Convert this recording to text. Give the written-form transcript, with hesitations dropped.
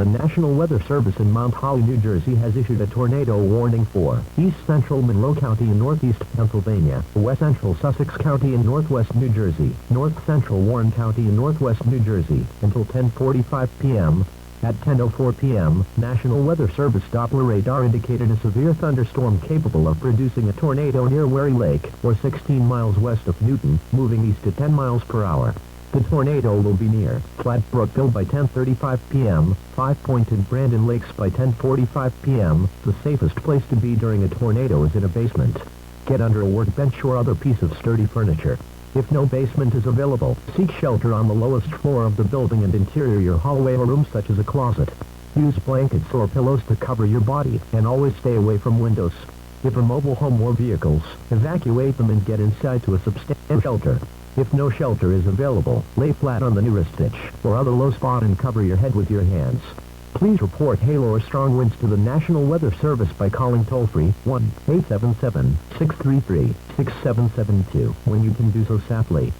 The National Weather Service in Mount Holly, New Jersey has issued a tornado warning for East Central Monroe County in northeast Pennsylvania, West Central Sussex County in northwest New Jersey, North Central Warren County in northwest New Jersey, until 10:45 p.m. At 10:04 p.m., National Weather Service Doppler radar indicated a severe thunderstorm capable of producing a tornado near Wherry Lake, or 16 miles west of Newton, moving east at 10 miles per hour. The tornado will be near Flat Brookville by 10:35 p.m., Five Point and Brandon Lakes by 10:45 p.m. The safest place to be during a tornado is in a basement. Get under a workbench or other piece of sturdy furniture. If no basement is available, seek shelter on the lowest floor of the building and interior hallway or room such as a closet. Use blankets or pillows to cover your body, and always stay away from windows. If a mobile home or vehicles, evacuate them and get inside to a substantial shelter. If no shelter is available, lay flat on the nearest ditch or other low spot and cover your head with your hands. Please report hail or strong winds to the National Weather Service by calling toll-free 1-877-633-6772 when you can do so safely.